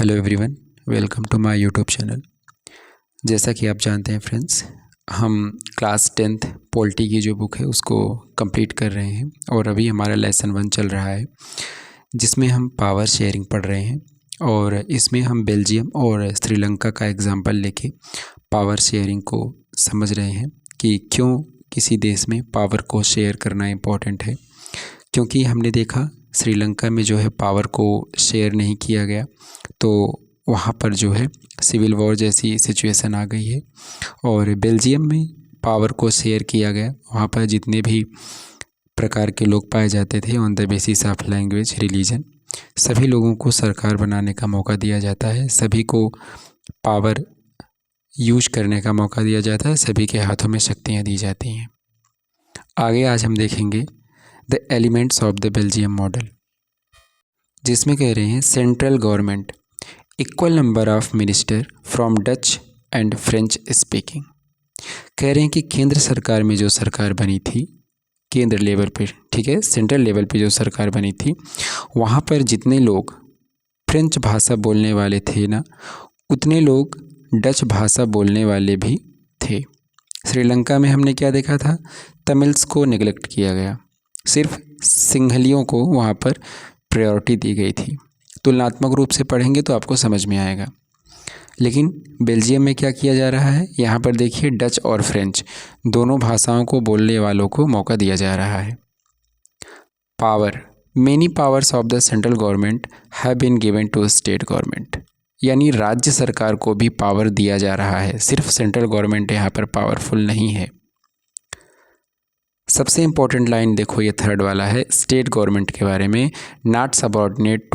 Hello everyone, welcome to my YouTube channel. जैसा कि आप जानते हैं फ्रेंड्स, हम क्लास 10th पॉलिटी की जो बुक है उसको कंप्लीट कर रहे हैं और अभी हमारा लेसन 1 चल रहा है जिसमें हम पावर शेयरिंग पढ़ रहे हैं। और इसमें हम बेल्जियम और श्रीलंका का एग्जांपल लेके पावर शेयरिंग को समझ रहे हैं कि क्यों किसी देश में पावर को शेयर करना इम्पोर्टेंट है। क्योंकि हमने देखा श्रीलंका में जो है पावर को शेयर नहीं किया गया, तो वहाँ पर जो है सिविल वॉर जैसी सिचुएशन आ गई है। और बेल्जियम में पावर को शेयर किया गया, वहाँ पर जितने भी प्रकार के लोग पाए जाते थे on the basis of language religion, सभी लोगों को सरकार बनाने का मौका दिया जाता है, सभी को पावर यूज करने का मौका दिया जाता है, सभी के हाथों में शक्तियाँ दी जाती हैं। आगे आज हम देखेंगे the elements of the Belgium model, जिसमें कह रहे हैं central government equal number of minister from Dutch and French speaking. कह रहे हैं कि केंद्र सरकार में जो सरकार बनी थी, केंद्र लेवल पे, ठीक है, सेंट्रल लेवल पे जो सरकार बनी थी, वहाँ पर जितने लोग फ्रेंच भाषा बोलने वाले थे ना, उतने लोग डच भाषा बोलने वाले भी थे। श्रीलंका में हमने क्या देखा था, तमिल्स को नेग्लेक्ट किया गया, सिर्फ सिंहलियों को वहाँ पर प्रायोरिटी दी गई थी। तुलनात्मक रूप से पढ़ेंगे तो आपको समझ में आएगा। लेकिन बेल्जियम में क्या किया जा रहा है, यहाँ पर देखिए डच और फ्रेंच दोनों भाषाओं को बोलने वालों को मौका दिया जा रहा है। Power, many powers of the central government have been given to state government, यानी राज्य सरकार को भी पावर दिया जा रहा है, सिर्फ सेंट्रल गवर्नमेंट यहाँ पर पावरफुल नहीं है। सबसे इम्पोर्टेंट लाइन देखो, ये थर्ड वाला है स्टेट गवर्नमेंट के बारे में, not subordinate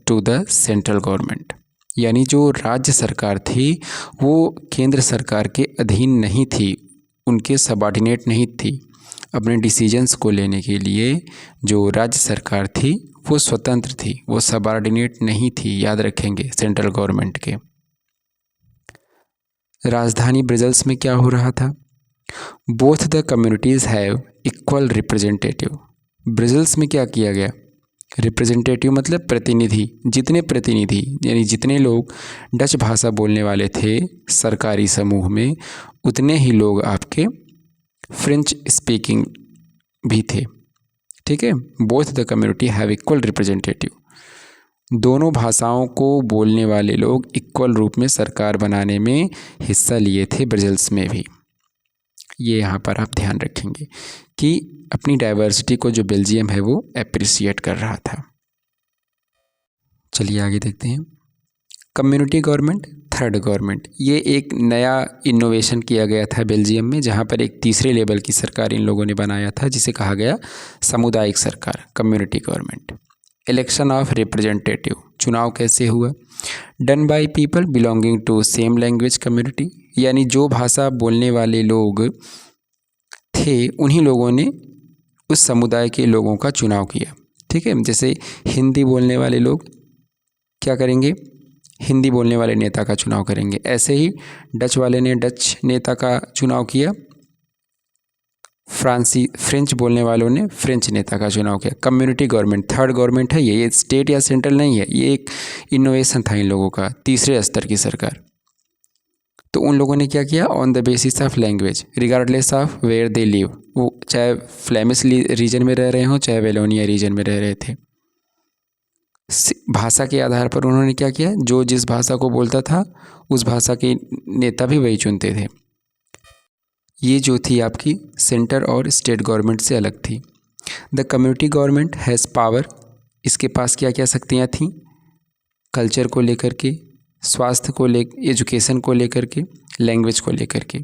to the central government, यानी जो राज्य सरकार थी वो केंद्र सरकार के अधीन नहीं थी, उनके सबऑर्डिनेट नहीं थी। अपने डिसीजंस को लेने के लिए जो राज्य सरकार थी वो स्वतंत्र थी, वो सबऑर्डिनेट नहीं थी, याद रखेंगे सेंट्रल गवर्नमेंट के। राजधानी ब्रसेल्स में क्या हो रहा था, both the communities have equal representative. Brussels में क्या किया गया, रिप्रेजेंटेटिव मतलब प्रतिनिधि, जितने प्रतिनिधि यानी जितने लोग डच भाषा बोलने वाले थे सरकारी समूह में, उतने ही लोग आपके फ्रेंच स्पीकिंग भी थे, ठीक है। Both the community have equal representative, दोनों भाषाओं को बोलने वाले लोग इक्वल रूप में सरकार बनाने में हिस्सा लिए थे ब्रसेल्स में भी। ये यहाँ पर आप ध्यान रखेंगे कि अपनी डाइवर्सिटी को जो बेल्जियम है वो एप्रिसिएट कर रहा था। चलिए आगे देखते हैं। कम्युनिटी गवर्नमेंट, थर्ड गवर्नमेंट, ये एक नया इनोवेशन किया गया था बेल्जियम में, जहाँ पर एक तीसरे लेवल की सरकार इन लोगों ने बनाया था जिसे कहा गया सामुदायिक सरकार, community government. Election of representative, चुनाव कैसे हुआ, done by people belonging to same language community, यानी जो भाषा बोलने वाले लोग थे उन्हीं लोगों ने उस समुदाय के लोगों का चुनाव किया, ठीक है। जैसे हिंदी बोलने वाले लोग क्या करेंगे, हिंदी बोलने वाले नेता का चुनाव करेंगे, ऐसे ही डच वाले ने डच नेता का चुनाव किया, फ्रेंच बोलने वालों ने फ्रेंच नेता का चुनाव किया। कम्युनिटी गवर्नमेंट थर्ड गवर्नमेंट है, ये स्टेट या सेंट्रल नहीं है, ये एक इनोवेशन था इन लोगों का, तीसरे स्तर की सरकार। तो उन लोगों ने क्या किया, on the basis of language regardless of where they live, वो चाहे फ्लेमिश रीजन में रह रहे हों चाहे वेलोनिया रीजन में रह रहे थे, भाषा के आधार पर उन्होंने क्या किया, जो जिस भाषा को बोलता था उस भाषा के नेता भी वही चुनते थे। ये जो थी आपकी सेंटर और स्टेट गवर्नमेंट से अलग थी। The community government has power, इसके पास क्या क्या शक्तियाँ थीं, कल्चर को लेकर के, स्वास्थ्य को एजुकेशन को लेकर के, लैंग्वेज को लेकर के।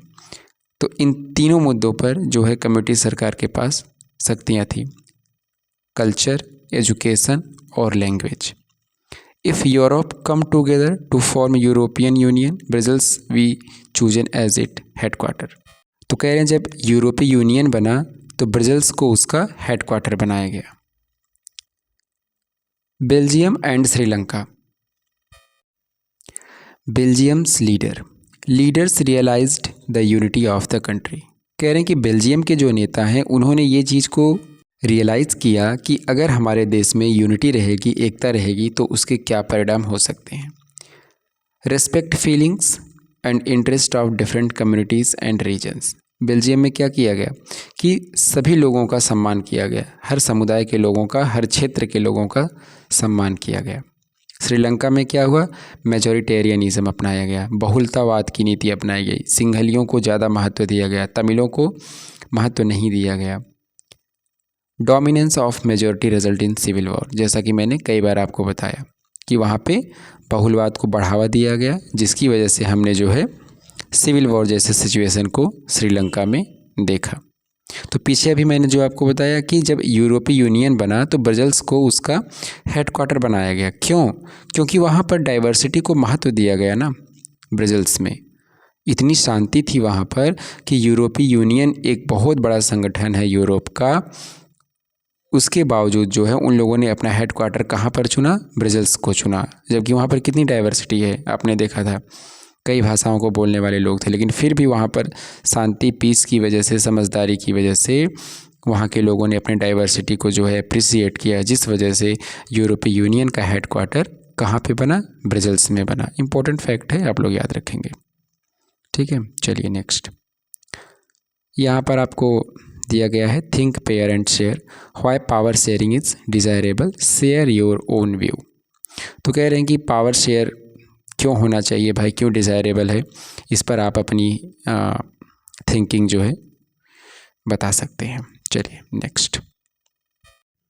तो इन तीनों मुद्दों पर जो है कम्युनिटी सरकार के पास शक्तियाँ थी, कल्चर, एजुकेशन और language. If Europe come together to form European Union, Brussels we chosen as it headquarter. तो कह रहे हैं जब यूरोपीय यूनियन बना तो ब्रसेल्स को उसका हेडक्वार्टर बनाया गया। Belgium and Sri Lanka, Belgium's leaders realised the unity of the country. कह रहे हैं कि बेल्जियम के जो नेता हैं उन्होंने ये चीज़ को रियलाइज़ किया कि अगर हमारे देश में यूनिटी रहेगी, एकता रहेगी, तो उसके क्या परिणाम हो सकते हैं। Respect feelings and interest of different communities and regions. Belgium में क्या किया गया कि सभी लोगों का सम्मान किया गया, हर समुदाय के लोगों का, हर क्षेत्र के लोगों का सम्मान किया गया। श्रीलंका में क्या हुआ, मेजॉरिटेरियनिज्म अपनाया गया, बहुलतावाद की नीति अपनाई गई, सिंहलियों को ज़्यादा महत्व दिया गया, तमिलों को महत्व नहीं दिया गया। Dominance of majority result in civil war, जैसा कि मैंने कई बार आपको बताया कि वहाँ पे बहुलवाद को बढ़ावा दिया गया, जिसकी वजह से हमने जो है सिविल वॉर जैसे सिचुएशन को श्रीलंका में देखा। तो पीछे अभी मैंने जो आपको बताया कि जब यूरोपीय यूनियन बना तो ब्रसेल्स को उसका हेडक्वार्टर बनाया गया। क्यों? क्योंकि वहाँ पर डाइवर्सिटी को महत्व दिया गया ना। ब्रसेल्स में इतनी शांति थी वहाँ पर कि यूरोपीय यूनियन एक बहुत बड़ा संगठन है यूरोप का, उसके बावजूद जो है उन लोगों ने अपना हेडक्वार्टर कहाँ पर चुना, ब्रसेल्स को चुना, जबकि वहाँ पर कितनी डाइवर्सिटी है आपने देखा था, कई भाषाओं को बोलने वाले लोग थे, लेकिन फिर भी वहाँ पर शांति, पीस की वजह से, समझदारी की वजह से वहाँ के लोगों ने अपने डाइवर्सिटी को जो है अप्रिसिएट किया, जिस वजह से यूरोपीय यूनियन का हेडक्वार्टर कहाँ पे बना, ब्रसेल्स में बना। इम्पोर्टेंट फैक्ट है, आप लोग याद रखेंगे। ठीक है, चलिए नेक्स्ट। यहाँ पर आपको दिया गया है think pair and share, why power sharing is desirable, share your own view. तो कह रहे हैं कि पावर शेयर क्यों होना चाहिए भाई, क्यों डिज़ायरेबल है, इस पर आप अपनी थिंकिंग जो है बता सकते हैं। चलिए नेक्स्ट।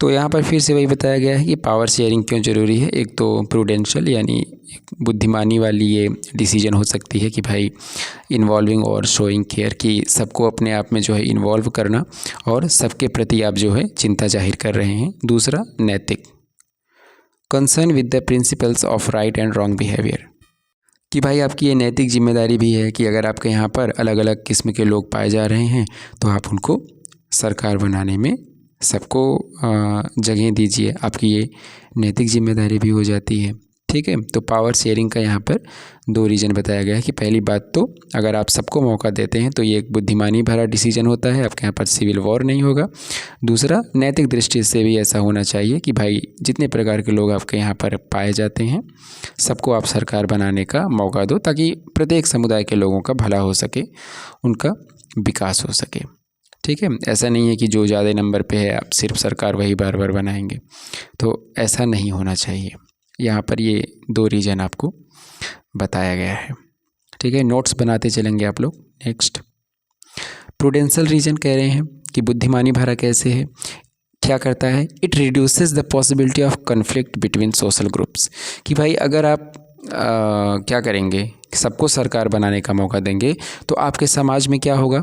तो यहाँ पर फिर से वही बताया गया है कि पावर शेयरिंग क्यों ज़रूरी है। एक तो प्रूडेंशियल यानी एक बुद्धिमानी वाली ये डिसीजन हो सकती है कि भाई इन्वॉल्विंग और शोइंग केयर, कि सबको अपने आप में जो है इन्वॉल्व करना और सबके प्रति आप जो है चिंता जाहिर कर रहे हैं। दूसरा नैतिक, concern with the principles of right and wrong behaviour, कि भाई आपकी ये नैतिक जिम्मेदारी भी है कि अगर आपके यहाँ पर अलग अलग किस्म के लोग पाए जा रहे हैं तो आप उनको सरकार बनाने में सबको जगह दीजिए, आपकी ये नैतिक जिम्मेदारी भी हो जाती है। ठीक है, तो पावर शेयरिंग का यहाँ पर दो रीज़न बताया गया है कि पहली बात तो अगर आप सबको मौका देते हैं तो ये एक बुद्धिमानी भरा डिसीजन होता है, आपके यहाँ पर सिविल वॉर नहीं होगा। दूसरा, नैतिक दृष्टि से भी ऐसा होना चाहिए कि भाई जितने प्रकार के लोग आपके यहाँ पर पाए जाते हैं सबको आप सरकार बनाने का मौका दो, ताकि प्रत्येक समुदाय के लोगों का भला हो सके, उनका विकास हो सके। ठीक है, ऐसा नहीं है कि जो ज़्यादा नंबर पे है आप सिर्फ सरकार वही बार बार बनाएंगे, तो ऐसा नहीं होना चाहिए। यहाँ पर ये दो रीज़न आपको बताया गया है। ठीक है, नोट्स बनाते चलेंगे आप लोग। नेक्स्ट, प्रूडेंशियल रीजन कह रहे हैं कि बुद्धिमानी भरा कैसे है, क्या करता है, it reduces the possibility of conflict between social groups, कि भाई अगर आप क्या करेंगे, सबको सरकार बनाने का मौका देंगे तो आपके समाज में क्या होगा,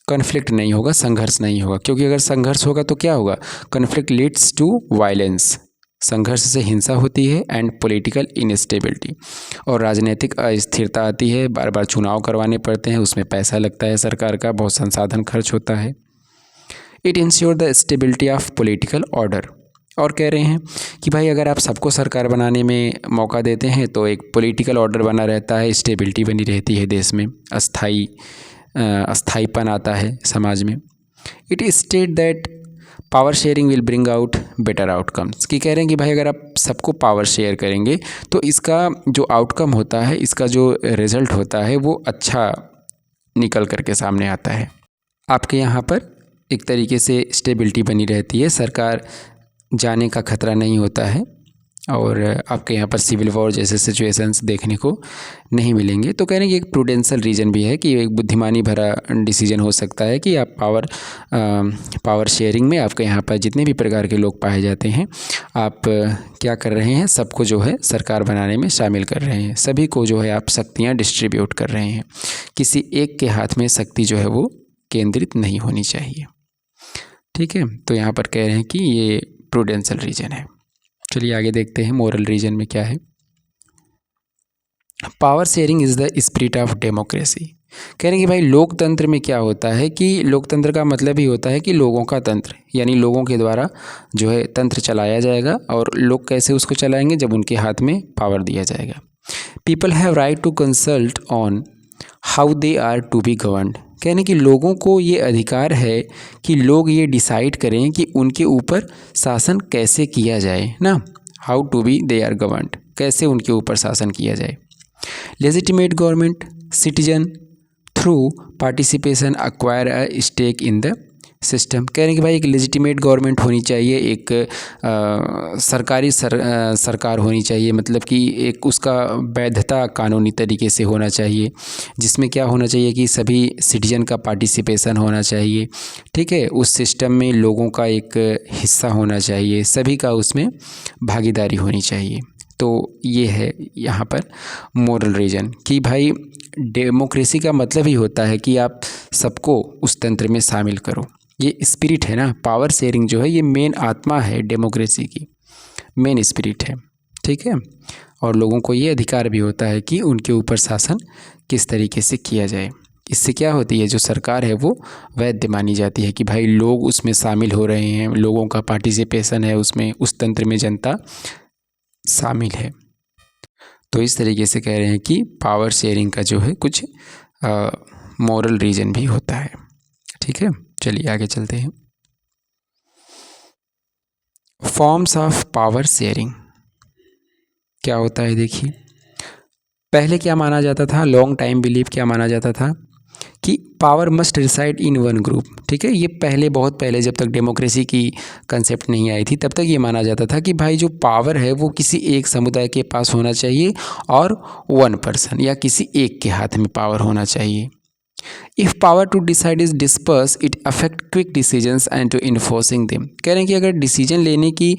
कन्फ्लिक्ट नहीं होगा, संघर्ष नहीं होगा, क्योंकि अगर संघर्ष होगा तो क्या होगा, कन्फ्लिक्ट लीड्स टू वायलेंस, संघर्ष से हिंसा होती है, एंड पॉलिटिकल इनस्टेबिलिटी, और राजनीतिक अस्थिरता आती है, बार बार चुनाव करवाने पड़ते हैं, उसमें पैसा लगता है, सरकार का बहुत संसाधन खर्च होता है। It ensure the stability of political order, और कह रहे हैं कि भाई अगर आप सबको सरकार बनाने में मौका देते हैं तो एक पॉलिटिकल ऑर्डर बना रहता है, स्टेबिलिटी बनी रहती है देश में, अस्थाईपन आता है समाज में। It state that power sharing will bring out better outcomes, कि कह रहे हैं कि भाई अगर आप सबको पावर शेयर करेंगे तो इसका जो आउटकम होता है, इसका जो रिज़ल्ट होता है वो अच्छा निकल करके सामने आता है। आपके यहाँ पर एक तरीके से स्टेबिलिटी बनी रहती है, सरकार जाने का खतरा नहीं होता है, और आपके यहाँ पर सिविल वॉर जैसे सिचुएशंस देखने को नहीं मिलेंगे। तो कह रहे हैं कि एक प्रूडेंशियल रीजन भी है कि एक बुद्धिमानी भरा डिसीजन हो सकता है कि आप पावर शेयरिंग में आपके यहाँ पर जितने भी प्रकार के लोग पाए जाते हैं आप क्या कर रहे हैं, सबको जो है सरकार बनाने में शामिल कर रहे हैं, सभी को जो है आप शक्तियाँ डिस्ट्रीब्यूट कर रहे हैं, किसी एक के हाथ में शक्ति जो है वो केंद्रित नहीं होनी चाहिए। ठीक है, तो यहाँ पर कह रहे हैं कि ये प्रूडेंशियल रीजन है। चलिए आगे देखते हैं मोरल रीजन में क्या है। Power sharing is the spirit of democracy, कह रहे हैं कि भाई लोकतंत्र में क्या होता है कि लोकतंत्र का मतलब ही होता है कि लोगों का तंत्र, यानी लोगों के द्वारा जो है तंत्र चलाया जाएगा, और लोग कैसे उसको चलाएंगे, जब उनके हाथ में पावर दिया जाएगा। People have right to consult on how they are to be governed, कहने कि लोगों को ये अधिकार है कि लोग ये डिसाइड करें कि उनके ऊपर शासन कैसे किया जाए ना, how to be they are governed, कैसे उनके ऊपर शासन किया जाए। Legitimate government citizen through participation acquire a stake in the system. कह रहे हैं कि भाई एक लेजिटिमेट गवर्नमेंट होनी चाहिए, एक सरकारी सरकार होनी चाहिए, मतलब कि एक उसका वैधता कानूनी तरीके से होना चाहिए, जिसमें क्या होना चाहिए कि सभी सिटीजन का पार्टिसिपेशन होना चाहिए, ठीक है। उस सिस्टम में लोगों का एक हिस्सा होना चाहिए, सभी का उसमें भागीदारी होनी चाहिए। तो ये है यहाँ पर मोरल रीजन कि भाई डेमोक्रेसी का मतलब ही होता है कि आप सबको उस तंत्र में शामिल करो। ये स्पिरिट है ना, पावर शेयरिंग जो है ये मेन आत्मा है डेमोक्रेसी की, मेन स्पिरिट है, ठीक है। और लोगों को ये अधिकार भी होता है कि उनके ऊपर शासन किस तरीके से किया जाए। इससे क्या होती है, जो सरकार है वो वैध मानी जाती है कि भाई लोग उसमें शामिल हो रहे हैं, लोगों का पार्टिसिपेशन है उसमें, उस तंत्र में जनता शामिल है। तो इस तरीके से कह रहे हैं कि पावर शेयरिंग का जो है कुछ मॉरल रीजन भी होता है, ठीक है। चलिए आगे चलते हैं। फॉर्म्स ऑफ पावर शेयरिंग क्या होता है, देखिए पहले क्या माना जाता था, लॉन्ग टाइम बिलीव क्या माना जाता था कि power must reside in one group, ठीक है। ये पहले, बहुत पहले, जब तक डेमोक्रेसी की कंसेप्ट नहीं आई थी तब तक ये माना जाता था कि भाई जो पावर है वो किसी एक समुदाय के पास होना चाहिए और वन पर्सन या किसी एक के हाथ में पावर होना चाहिए। If power to decide is disperse it affect quick decisions and to enforcing them. कह रहे हैं कि अगर डिसीजन लेने की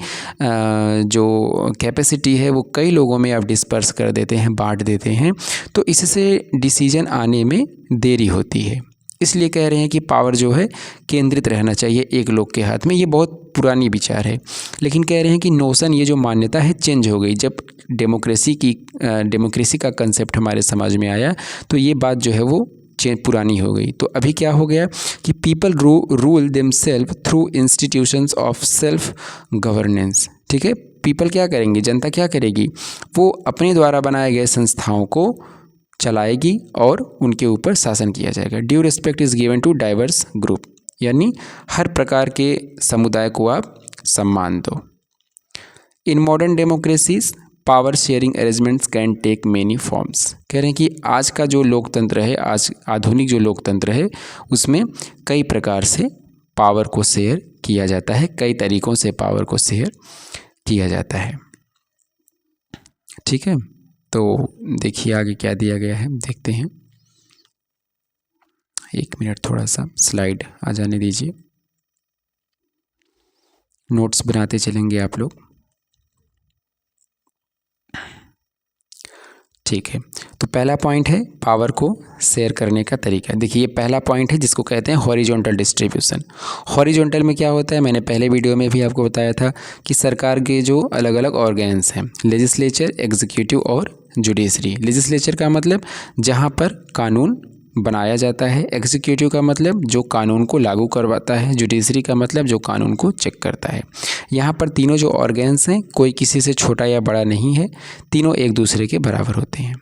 जो कैपेसिटी है वो कई लोगों में आप डिस्पर्स कर देते हैं, बांट देते हैं, तो इससे डिसीजन आने में देरी होती है। इसलिए कह रहे हैं कि पावर जो है केंद्रित रहना चाहिए एक लोग के हाथ में। ये बहुत पुरानी विचार है, लेकिन कह रहे हैं कि नोशन, ये जो मान्यता है चेंज हो गई जब डेमोक्रेसी का कंसेप्ट हमारे समाज में आया, तो ये बात जो है वो पुरानी हो गई। तो अभी क्या हो गया कि people rule themselves through institutions of self governance, ठीक है। पीपल क्या करेंगे, जनता क्या करेगी, वो अपने द्वारा बनाए गए संस्थाओं को चलाएगी और उनके ऊपर शासन किया जाएगा। Due respect is given to diverse group, यानी हर प्रकार के समुदाय को आप सम्मान दो। In modern democracies power sharing arrangements can take many forms. कह रहे हैं कि आज का जो लोकतंत्र है, आज आधुनिक जो लोकतंत्र है, उसमें कई प्रकार से पावर को शेयर किया जाता है, कई तरीकों से पावर को शेयर किया जाता है, ठीक है। तो देखिए आगे क्या दिया गया है, देखते हैं। एक मिनट, थोड़ा सा स्लाइड आ जाने दीजिए, नोट्स बनाते चलेंगे आप लोग, ठीक है। तो पहला पॉइंट है पावर को शेयर करने का तरीका। देखिए ये पहला पॉइंट है जिसको कहते हैं हॉरिजॉन्टल डिस्ट्रीब्यूशन। हॉरिजॉन्टल में क्या होता है, मैंने पहले वीडियो में भी आपको बताया था कि सरकार के जो अलग अलग ऑर्गेन्स हैं, लेजिस्लेचर, एग्जीक्यूटिव और जुडिशरी। लेजिस्लेचर का मतलब जहाँ पर कानून बनाया जाता है, एग्जीक्यूटिव का मतलब जो कानून को लागू करवाता है, जुडिशरी का मतलब जो कानून को चेक करता है। यहाँ पर तीनों जो ऑर्गेन्स हैं कोई किसी से छोटा या बड़ा नहीं है, तीनों एक दूसरे के बराबर होते हैं।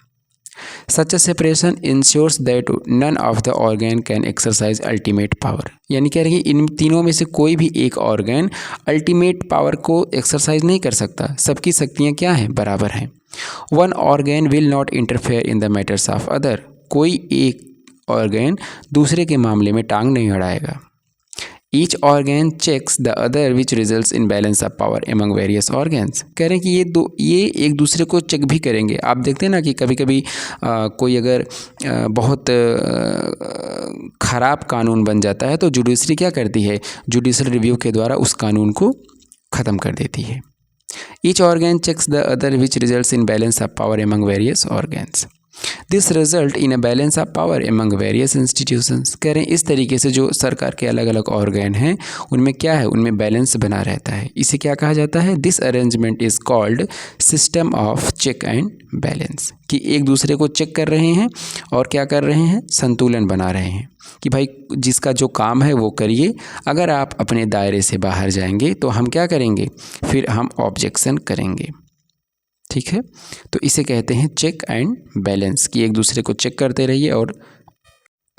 Such a separation ensures that none of the organ can exercise ultimate power. यानी कह रहे हैं इन तीनों में से कोई भी एक ऑर्गेन अल्टीमेट पावर को एक्सरसाइज नहीं कर सकता, सबकी शक्तियाँ क्या हैं, बराबर हैं। One organ will not interfere in the matters of other. कोई एक ऑर्गेन दूसरे के मामले में टांग नहीं अड़ाएगा। Each organ checks the other which results in balance of power among various organs. कह रहे हैं कि ये एक दूसरे को चेक भी करेंगे। आप देखते हैं ना कि कभी कभी कोई अगर बहुत ख़राब कानून बन जाता है तो जुडिशरी क्या करती है, जुडिशल रिव्यू के द्वारा उस कानून को ख़त्म कर देती है। Each organ checks the other which results in balance of power among various organs. This result in a balance of power among various institutions. कह रहे हैं इस तरीके से जो सरकार के अलग अलग ऑर्गेन हैं उनमें क्या है, उनमें बैलेंस बना रहता है। इसे क्या कहा जाता है, this arrangement is called system of check and balance. कि एक दूसरे को चेक कर रहे हैं और क्या कर रहे हैं, संतुलन बना रहे हैं कि भाई जिसका जो काम है वो करिए, अगर आप अपने दायरे से बाहर जाएंगे तो हम क्या करेंगे, फिर हम ऑब्जेक्शन करेंगे, ठीक है। तो इसे कहते हैं चेक एंड बैलेंस, कि एक दूसरे को चेक करते रहिए और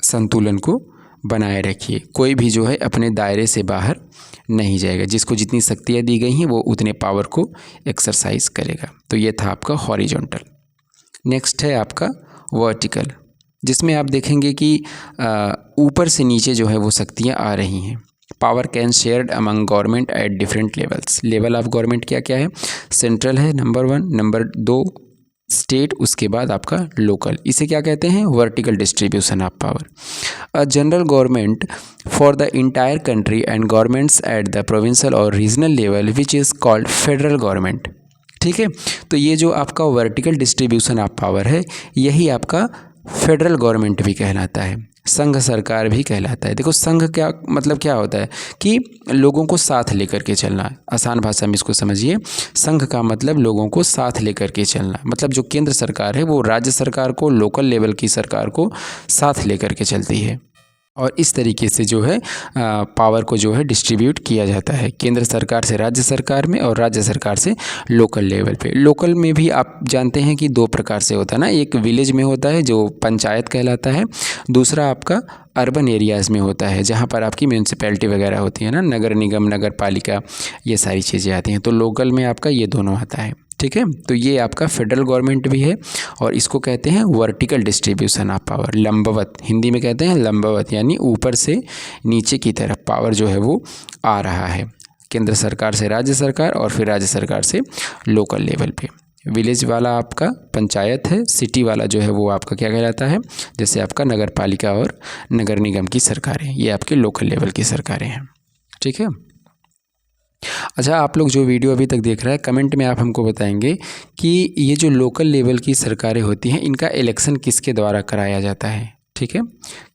संतुलन को बनाए रखिए। कोई भी जो है अपने दायरे से बाहर नहीं जाएगा, जिसको जितनी शक्तियाँ दी गई हैं वो उतने पावर को एक्सरसाइज करेगा। तो ये था आपका हॉरिजॉन्टल। नेक्स्ट है आपका वर्टिकल, जिसमें आप देखेंगे कि ऊपर से नीचे जो है वो शक्तियाँ आ रही हैं। Power can shared among government at different levels. Level of government क्या क्या है? सेंट्रल है नंबर 1, नंबर 2 स्टेट, उसके बाद आपका लोकल। इसे क्या कहते हैं? Vertical distribution of power. A general government for the entire country and governments at the provincial or regional level which is called federal government. ठीक है, तो ये जो आपका वर्टिकल डिस्ट्रीब्यूशन ऑफ पावर है, यही आपका फेडरल गवर्नमेंट भी कहलाता है, संघ सरकार भी कहलाता है। देखो संघ क्या मतलब क्या होता है कि लोगों को साथ लेकर के चलना। आसान भाषा में इसको समझिए, संघ का मतलब लोगों को साथ लेकर के चलना। मतलब जो केंद्र सरकार है वो राज्य सरकार को, लोकल लेवल की सरकार को साथ लेकर के चलती है, और इस तरीके से जो है पावर को जो है डिस्ट्रीब्यूट किया जाता है, केंद्र सरकार से राज्य सरकार में और राज्य सरकार से लोकल लेवल पे। लोकल में भी आप जानते हैं कि 2 प्रकार से होता है ना, एक विलेज में होता है जो पंचायत कहलाता है, दूसरा आपका अर्बन एरियाज़ में होता है जहाँ पर आपकी म्यूनसिपैलिटी वगैरह होती है ना, नगर निगम, नगर पालिका, ये सारी चीज़ें आती हैं। तो लोकल में आपका ये दोनों आता है। ठीक है, तो ये आपका फेडरल गवर्नमेंट भी है, और इसको कहते हैं वर्टिकल डिस्ट्रीब्यूशन ऑफ पावर, लंबवत, हिंदी में कहते हैं लंबवत, यानी ऊपर से नीचे की तरफ पावर जो है वो आ रहा है, केंद्र सरकार से राज्य सरकार और फिर राज्य सरकार से लोकल लेवल पे। विलेज वाला आपका पंचायत है, सिटी वाला जो है वो आपका क्या कहलाता है, जैसे आपका नगर पालिका और नगर निगम की सरकारें, ये आपके लोकल लेवल की सरकारें हैं। ठीक है, अच्छा, आप लोग जो वीडियो अभी तक देख रहे हैं, कमेंट में आप हमको बताएंगे कि ये जो लोकल लेवल की सरकारें होती हैं, इनका इलेक्शन किसके द्वारा कराया जाता है? ठीक है,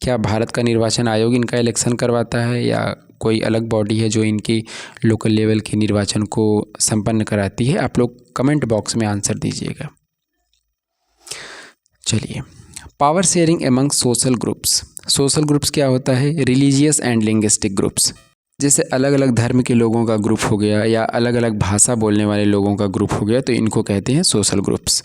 क्या भारत का निर्वाचन आयोग इनका इलेक्शन करवाता है, या कोई अलग बॉडी है जो इनकी लोकल लेवल के निर्वाचन को संपन्न कराती है? आप लोग कमेंट बॉक्स में आंसर दीजिएगा। चलिए, power sharing among social groups. Social groups क्या होता है? Religious and linguistic groups. जैसे अलग अलग धर्म के लोगों का ग्रुप हो गया, या अलग अलग भाषा बोलने वाले लोगों का ग्रुप हो गया, तो इनको कहते हैं social groups.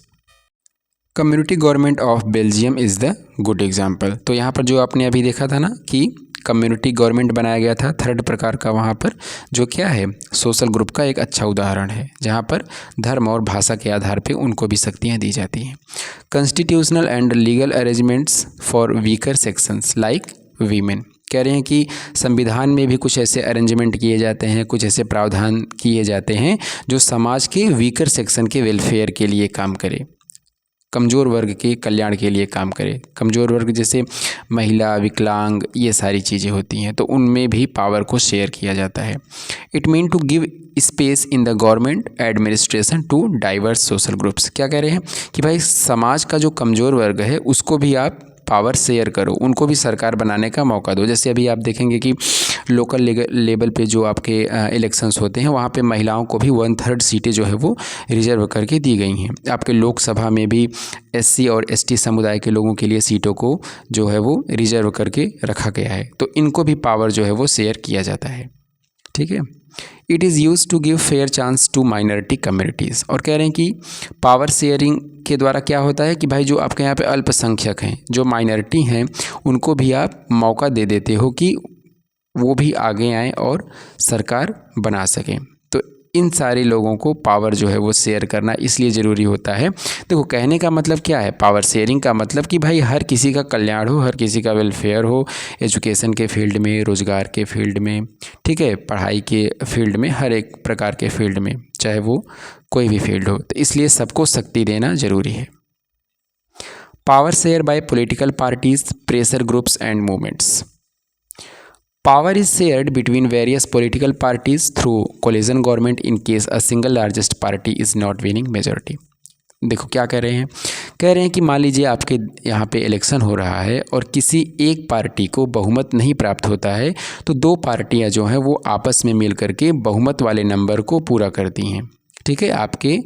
Community government of Belgium is the good example. तो यहाँ पर जो आपने अभी देखा था ना कि कम्युनिटी गवर्नमेंट बनाया गया था, थर्ड प्रकार का, वहाँ पर जो क्या है, सोशल ग्रुप का एक अच्छा उदाहरण है, जहाँ पर धर्म और भाषा के आधार पे उनको भी शक्तियाँ दी जाती हैं। Constitutional and legal arrangements for weaker sections like women. कह रहे हैं कि संविधान में भी कुछ ऐसे अरेंजमेंट किए जाते हैं, कुछ ऐसे प्रावधान किए जाते हैं जो समाज के वीकर सेक्शन के वेलफेयर के लिए काम करे, कमज़ोर वर्ग के कल्याण के लिए काम करे। कमज़ोर वर्ग जैसे महिला, विकलांग, ये सारी चीज़ें होती हैं, तो उनमें भी पावर को शेयर किया जाता है। It mean to give space in the government administration to diverse social groups. क्या कह रहे हैं कि भाई समाज का जो कमज़ोर वर्ग है उसको भी आप पावर शेयर करो, उनको भी सरकार बनाने का मौका दो। जैसे अभी आप देखेंगे कि लोकल लेवल पे जो आपके इलेक्शंस होते हैं, वहाँ पे महिलाओं को भी 1/3 सीटें जो है वो रिजर्व करके दी गई हैं। आपके लोकसभा में भी SC और ST समुदाय के लोगों के लिए सीटों को जो है वो रिजर्व करके रखा गया है, तो इनको भी पावर जो है वो शेयर किया जाता है। ठीक है, it is use to give fair chance to minority communities. और कह रहे हैं कि पावर शेयरिंग के द्वारा क्या होता है कि भाई जो आपके यहाँ पे अल्पसंख्यक हैं, जो माइनॉरिटी हैं, उनको भी आप मौका दे देते हो कि वो भी आगे आएँ और सरकार बना सकें। तो इन सारे लोगों को पावर जो है वो शेयर करना इसलिए ज़रूरी होता है। देखो, कहने का मतलब क्या है, पावर शेयरिंग का मतलब कि भाई हर किसी का कल्याण हो, हर किसी का वेलफेयर हो, एजुकेशन के फील्ड में, रोज़गार के फील्ड में, ठीक है, पढ़ाई के फील्ड में, हर एक प्रकार के फील्ड में, चाहे वो कोई भी फील्ड हो, तो इसलिए सबको शक्ति देना ज़रूरी है। Power share bye political parties, pressure groups and movements. Power is shared between various political parties through coalition government in case a single largest party is not winning majority. देखो क्या कह रहे हैं कि मान लीजिए आपके यहाँ पे इलेक्शन हो रहा है और किसी एक पार्टी को बहुमत नहीं प्राप्त होता है, तो 2 पार्टियाँ जो हैं वो आपस में मिल करके बहुमत वाले नंबर को पूरा करती हैं। ठीक है, आपके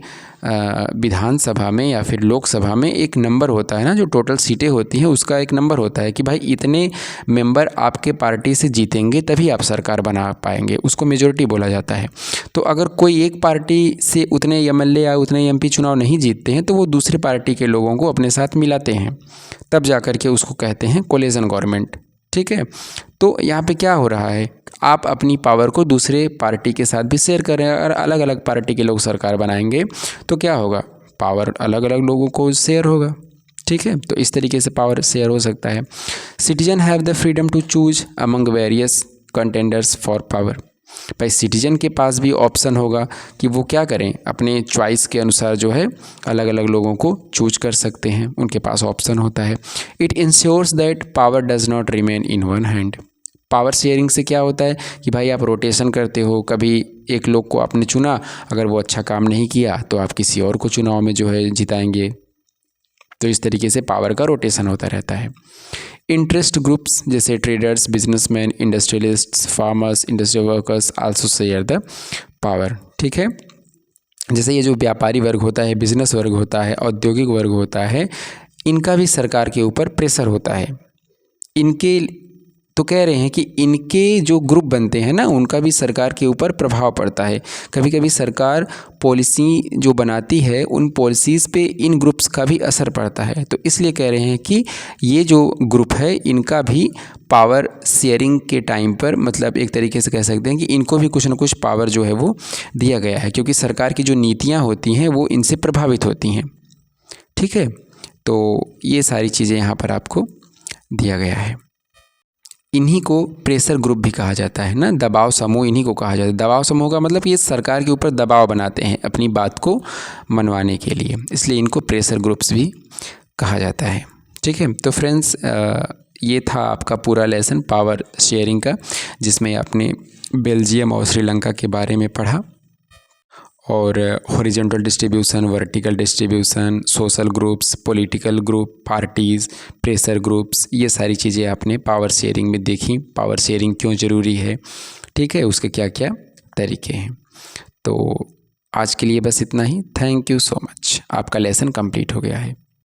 विधानसभा में या फिर लोकसभा में एक नंबर होता है ना, जो टोटल सीटें होती हैं उसका एक नंबर होता है कि भाई इतने मेंबर आपके पार्टी से जीतेंगे तभी आप सरकार बना पाएंगे, उसको मेजॉरिटी बोला जाता है। तो अगर कोई एक पार्टी से उतने MLA या उतने MP चुनाव नहीं जीतते हैं, तो वो दूसरे पार्टी के लोगों को अपने साथ मिलाते हैं, तब जा कर के उसको कहते हैं कोलिशन गवर्नमेंट। ठीक है, तो यहाँ पे क्या हो रहा है, आप अपनी पावर को दूसरे पार्टी के साथ भी शेयर करें। अगर अलग अलग पार्टी के लोग सरकार बनाएंगे तो क्या होगा, पावर अलग अलग लोगों को शेयर होगा। ठीक है, तो इस तरीके से पावर शेयर हो सकता है। Citizen have the freedom to choose among various contenders for power. भाई सिटीजन के पास भी ऑप्शन होगा कि वो क्या करें, अपने चॉइस के अनुसार जो है अलग अलग लोगों को चूज कर सकते हैं, उनके पास ऑप्शन होता है। It ensures that power does not remain in one hand. Power sharing से क्या होता है कि भाई आप रोटेशन करते हो, कभी एक लोग को आपने चुना, अगर वो अच्छा काम नहीं किया तो आप किसी और को चुनाव में जो है जिताएंगे। तो इस तरीके से पावर का रोटेशन होता रहता है। इंटरेस्ट ग्रुप्स जैसे traders, businessman, industrialists, farmers, industrial workers also share the power. ठीक है, जैसे ये जो व्यापारी वर्ग होता है, बिजनेस वर्ग होता है, औद्योगिक वर्ग होता है, इनका भी सरकार के ऊपर प्रेशर होता है। इनके तो कह रहे हैं कि इनके जो ग्रुप बनते हैं ना, उनका भी सरकार के ऊपर प्रभाव पड़ता है। कभी कभी सरकार पॉलिसी जो बनाती है, उन पॉलिसीज़ पे इन ग्रुप्स का भी असर पड़ता है। तो इसलिए कह रहे हैं कि ये जो ग्रुप है इनका भी पावर शेयरिंग के टाइम पर, मतलब एक तरीके से कह सकते हैं कि इनको भी कुछ ना कुछ पावर जो है वो दिया गया है, क्योंकि सरकार की जो नीतियाँ होती हैं वो इनसे प्रभावित होती हैं। ठीक है, तो ये सारी चीज़ें यहाँ पर आपको दिया गया है। इन्हीं को प्रेशर ग्रुप भी कहा जाता है ना, दबाव समूह इन्हीं को कहा जाता है। दबाव समूह का मतलब ये सरकार के ऊपर दबाव बनाते हैं अपनी बात को मनवाने के लिए, इसलिए इनको प्रेशर ग्रुप्स भी कहा जाता है। ठीक है, तो फ्रेंड्स ये था आपका पूरा लेसन पावर शेयरिंग का, जिसमें आपने बेल्जियम और श्रीलंका के बारे में पढ़ा, और horizontal distribution, vertical distribution, social groups, political group, parties, pressure groups, ये सारी चीज़ें आपने पावर शेयरिंग में देखी। पावर शेयरिंग क्यों ज़रूरी है, ठीक है, उसके क्या क्या तरीके हैं। तो आज के लिए बस इतना ही। Thank you so much. आपका लेसन कंप्लीट हो गया है।